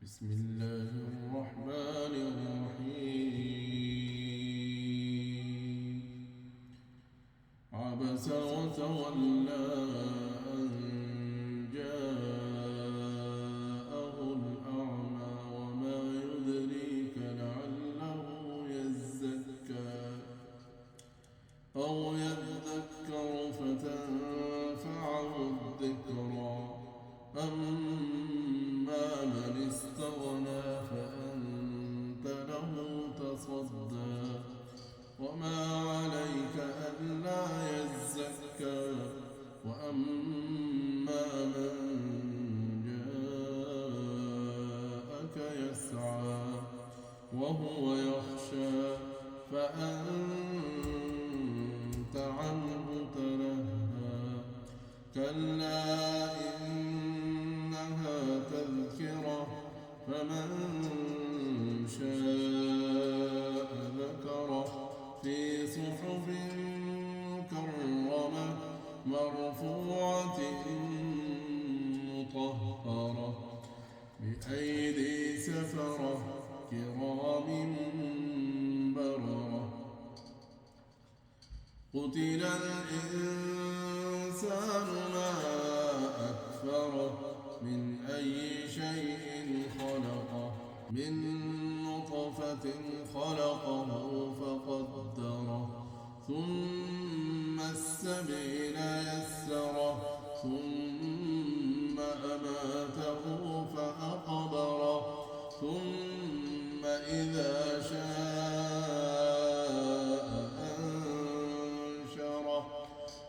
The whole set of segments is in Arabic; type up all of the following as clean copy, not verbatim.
بسم الله الرحمن الرحيم. عبس وتولى أن جاءه الأعمى وما يدريك لعله يزكى أو يذكر فتنفعه الذكرى. أما من استغنى فأنت له تصدى وما عليك ألا يزكى وأما من جاءك يسعى وهو يخشى فأنت عنه تلهى. كلا إنها تذكرة فمن شاء ذكره في صحف مكرمة مرفوعة مطهرة بأيدي سفرة كرام بررة. قتل الإنسان ما أكفره من أي شيء خلقه من نطفة خلقه فقدره ثم السبيل يسره ثم أماته فأقبره ثم إذا شاء أنشره.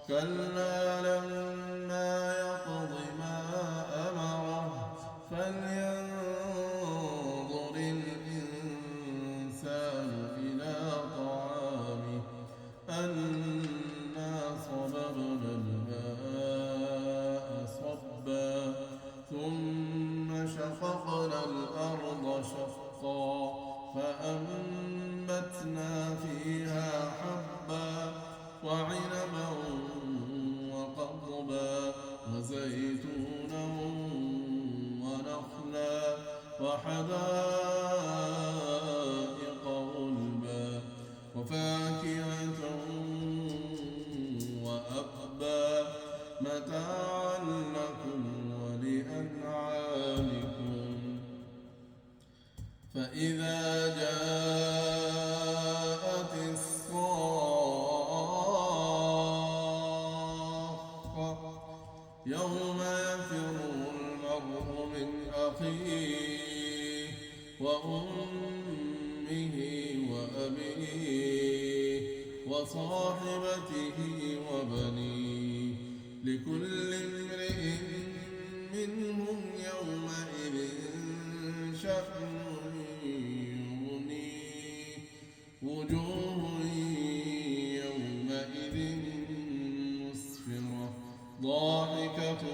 كلا لما يقض ما أمره فلينظر الإنسان إلى طعامه أنا صببنا الماء صبا ثم شققنا الأرض شقا فأنبتنا فيها حبا وعنبا وقضبا وزيتونا ونخلا وحدائق غلبا وفاكهة وأبا متاعا لكم ولأنعامكم. فإذا جاءت الصاخة يوم يفر المرء من أخيه وأمه وأبيه وصاحبته وبنيه لكل امرئ منهم يومئذ شأن يغنيه وجوه يومئذ مسفرة ضاحكة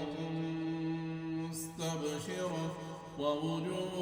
مستبشرة ووجوه